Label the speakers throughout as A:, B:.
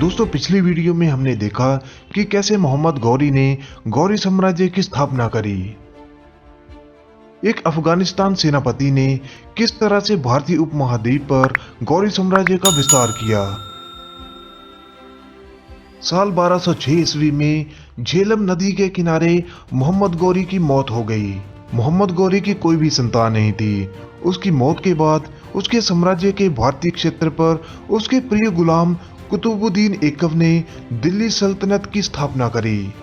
A: दोस्तों, पिछली वीडियो में हमने देखा कि कैसे मोहम्मद गौरी ने गौरी साम्राज्य की स्थापना करी। एक अफगानिस्तान सेनापति ने किस तरह से भारतीय उपमहाद्वीप पर गौरी साम्राज्य का विस्तार किया। साल 1206 ईस्वी में झेलम नदी के किनारे मोहम्मद गौरी की मौत हो गई। मोहम्मद गौरी की कोई भी संतान नहीं थी। उसकी मौत के बाद उसके साम्राज्य के भारतीय क्षेत्र पर उसके प्रिय गुलाम कुतुबुद्दीन ऐबक ने दिल्ली सल्तनत की स्थापना करी।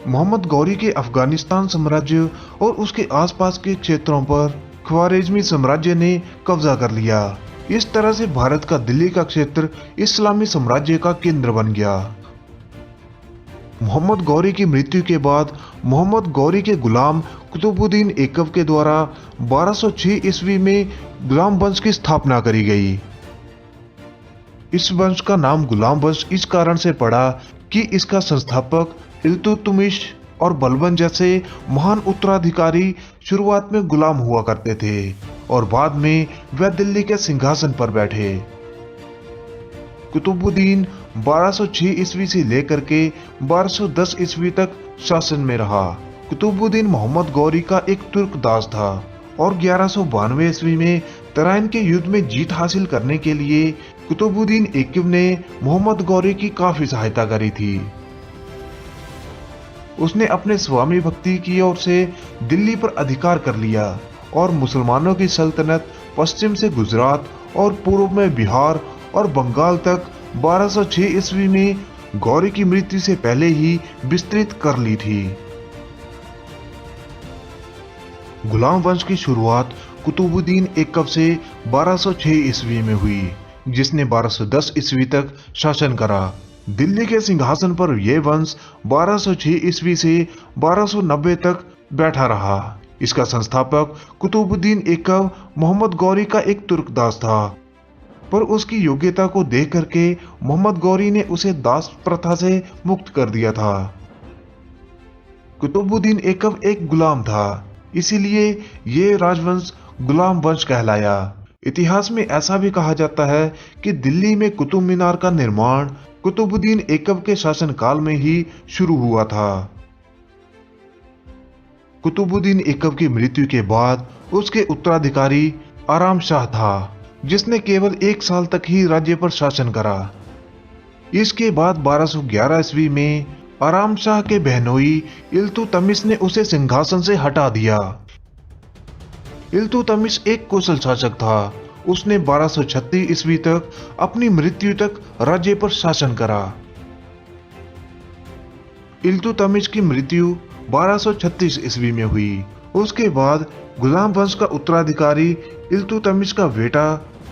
A: मोहम्मद गौरी के अफगानिस्तान साम्राज्य और उसके आसपास के क्षेत्रों पर ख्वारिज़मी साम्राज्य ने कब्जा कर लिया। इस तरह से भारत का दिल्ली का क्षेत्र इस्लामी साम्राज्य का केंद्र बन गया। मोहम्मद गौरी की मृत्यु के बाद मोहम्मद गौरी के गुलाम कुतुबुद्दीन ऐबक के द्वारा 1206 ईस्वी में गुलाम वंश की स्थापना करी गई। इस वंश का नाम गुलाम वंश इस कारण से पड़ा कि इसका संस्थापक इल्तुतमिश और बलबन जैसे महान उत्तराधिकारी शुरुआत में गुलाम हुआ करते थे और बाद में वह दिल्ली के सिंहासन पर बैठे। कुतुबुद्दीन 1206 ईस्वी से लेकर के 1210 ईस्वी तक शासन में रहा। कुतुबुद्दीन मोहम्मद गौरी का एक तुर्क दास था और 1192 ईस्वी में तराइन के युद्ध में जीत हासिल करने के लिए कुतुबुद्दीन ऐबक ने मोहम्मद गौरी की काफी सहायता करी थी। उसने अपने स्वामी भक्ति की ओर से दिल्ली पर अधिकार कर लिया और मुसलमानों की सल्तनत पश्चिम से गुजरात और पूर्व में बिहार और बंगाल तक 1206 ईस्वी में गौरी की मृत्यु से पहले ही विस्तृत कर ली थी। गुलाम वंश की शुरुआत कुतुबुद्दीन ऐबक से 1206 ईस्वी में हुई, जिसने 1210 ईस्वी तक शासन करा। दिल्ली के सिंहासन पर यह वंश 1206 ईस्वी से 1290 तक बैठा रहा। इसका संस्थापक कुतुबुद्दीन ऐबक मोहम्मद गौरी का एक तुर्क दास था, पर उसकी योग्यता को देख करके मोहम्मद गौरी ने उसे दास प्रथा से मुक्त कर दिया था। कुतुबुद्दीन ऐबक एक गुलाम था, इसीलिए ये राजवंश गुलाम वंश कहलाया। इतिहास में ऐसा भी कहा जाता है कि दिल्ली में कुतुब मीनार का निर्माण कुतुबुद्दीन ऐबक के शासनकाल में ही शुरू हुआ था। कुतुबुद्दीन ऐबक की मृत्यु के बाद उसके उत्तराधिकारी आराम शाह था, जिसने केवल 1 साल तक ही राज्य पर शासन करा। इसके बाद 1211 ईस्वी में आराम शाह के बहनोई इल्तुतमिश ने उसे सिंहासन से हटा दिया। इल्तुतमिश एक कुशल शासक था। उसने 1236 ईस्वी तक अपनी मृत्यु तक राज्य पर शासन करा। इल्तुतमिश की मृत्यु 1236 ईस्वी में हुई। उसके बाद गुलाम वंश का उत्तराधिकारी इल्तुतमिश का बेटा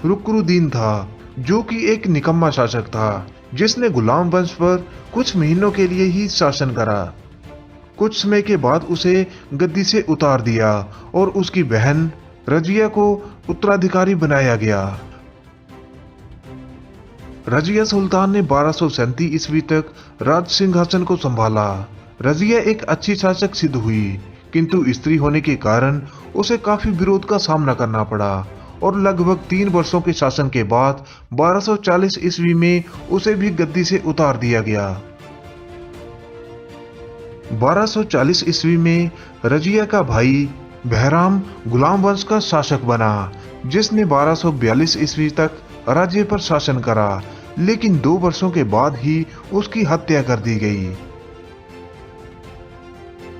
A: रुकनुद्दीन था, जो कि एक निकम्मा शासक था, जिसने गुलाम वंश पर कुछ महीनों के लिए ही शासन करा। कुछ समय के बाद उसे गद्दी से उतार दिया और उसकी बहन रजिया को उत्तराधिकारी बनाया गया। रजिया सुल्तान ने 1237 ईस्वी तक राज सिंहासन को संभाला। रजिया एक अच्छी शासक सिद्ध हुई, किंतु स्त्री होने के कारण उसे काफी विरोध का सामना करना पड़ा और लगभग 3 वर्षों के शासन के बाद 1240 ईस्वी में उसे भी गद्दी से उतार दिया गया। 1240 ईस्वी में रजिया का भाई बहराम गुलाम वंश का शासक बना, जिसने 1242 ईस्वी तक राज्य पर शासन करा, लेकिन 2 वर्षों के बाद ही उसकी हत्या कर दी गई।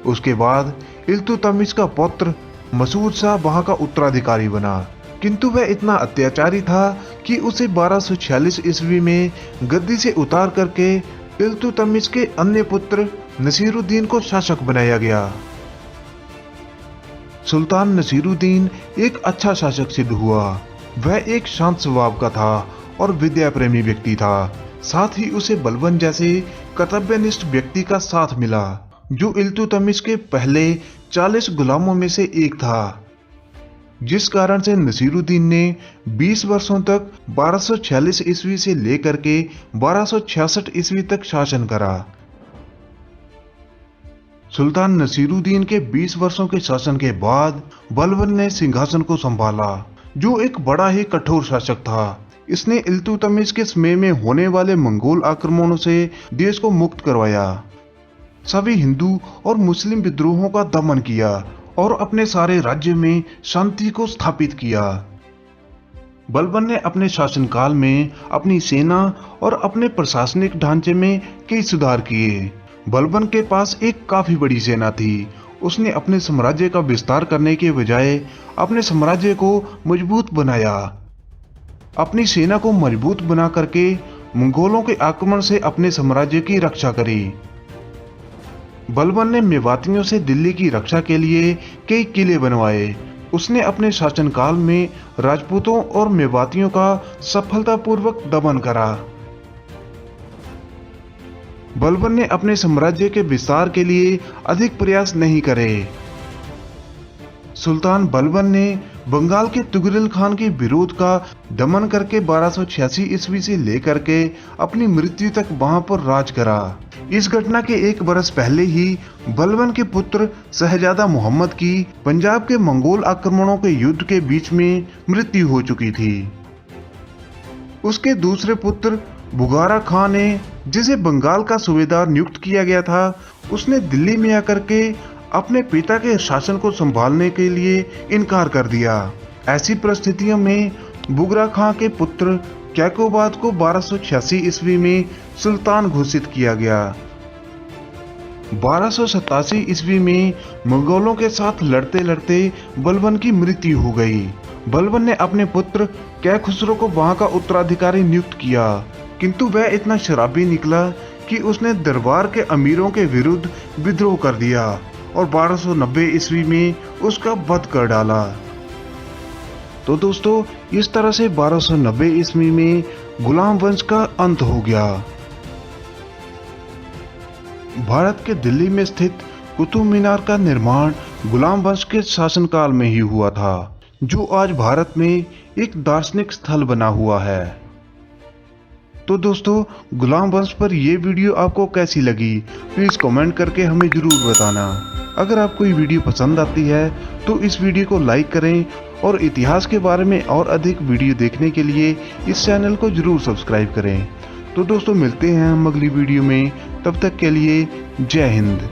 A: उसके बाद इल्तुतमिश का पुत्र मसूद शाह वहां का उत्तराधिकारी बना, किंतु वह इतना अत्याचारी था कि उसे 1246 ईस्वी में गद्दी से उतार करके इल्तुतमिश के अन्य पुत्र नसीरुद्दीन को शासक बनाया गया। सुल्तान नसीरुद्दीन एक अच्छा शासक सिद्ध हुआ। वह एक शांत स्वभाव का था और विद्या प्रेमी व्यक्ति था। साथ ही उसे बलबन जैसे कर्तव्यनिष्ठ व्यक्ति का साथ मिला, जो इल्तुतमिश के पहले 40 गुलामों में से एक था, जिस कारण से नसीरुद्दीन ने 20 वर्षों तक 1246 ईस्वी से लेकर के 1266 ईस्वी तक शासन करा। सुल्तान नसीरुद्दीन के 20 वर्षों के शासन के बाद बलबन ने सिंहासन को संभाला, जो एक बड़ा ही कठोर शासक था। इसने इल्तुतमिश के समय में होने वाले मंगोल आक्रमणों से देश को मुक्त करवाया, सभी हिंदू और मुस्लिम विद्रोहों का दमन किया और अपने सारे राज्य में शांति को स्थापित किया। बलबन ने अपने शासनकाल में अपनी सेना और अपने प्रशासनिक ढांचे में कई सुधार किए। बलबन के पास एक काफी बड़ी सेना थी। उसने अपने साम्राज्य का विस्तार करने के बजाय अपने साम्राज्य को मजबूत बनाया। अपनी सेना को मजबूत बना करके मंगोलों के आक्रमण से अपने साम्राज्य की रक्षा करी। बलबन ने मेवातियों से दिल्ली की रक्षा के लिए कई किले बनवाए। उसने अपने शासनकाल में राजपूतों और मेवातियों का सफलतापूर्वक दमन करा। बलबन ने अपने साम्राज्य के विस्तार के लिए अधिक प्रयास नहीं करे। सुल्तान बलबन ने बंगाल के तुगरिल खान के विरोध का दमन करके 1286 ईस्वी से लेकर के अपनी मृत्यु तक वहां पर राज करा। इस घटना के एक बरस पहले ही बलबन के पुत्र शहजादा मोहम्मद की पंजाब के मंगोल आक्रमणों के युद्ध के बीच में मृत्यु हो चुकी थी। उसके दूसरे पुत्र बुगारा खान ने, जिसे बंगाल का सूबेदार नियुक्त किया गया था, उसने दिल्ली में आकर के अपने पिता के शासन को संभालने के लिए इनकार कर दिया। ऐसी परिस्थितियों में बुगरा खां के पुत्र कैकोबाद को 1286 ईस्वी में सुल्तान घोषित किया गया। 1287 ईस्वी में मंगोलों के साथ लड़ते लड़ते बलबन की मृत्यु हो गई। बलबन ने अपने पुत्र कैखुसरो को वहां का उत्तराधिकारी नियुक्त किया, किंतु वह इतना शराबी निकला कि उसने दरबार के अमीरों के विरुद्ध विद्रोह कर दिया और 1290 ईस्वी में उसका वध कर डाला। तो दोस्तों, इस तरह से 1290 ईस्वी में गुलाम वंश का अंत हो गया। भारत के दिल्ली में स्थित कुतुब मीनार का निर्माण गुलाम वंश के शासनकाल में ही हुआ था, जो आज भारत में एक दार्शनिक स्थल बना हुआ है। तो दोस्तों, गुलाम वंश पर यह वीडियो आपको कैसी लगी, प्लीज कमेंट करके हमें जरूर बताना। अगर आपको ये वीडियो पसंद आती है तो इस वीडियो को लाइक करें और इतिहास के बारे में और अधिक वीडियो देखने के लिए इस चैनल को जरूर सब्सक्राइब करें। तो दोस्तों, मिलते हैं हम अगली वीडियो में, तब तक के लिए जय हिंद।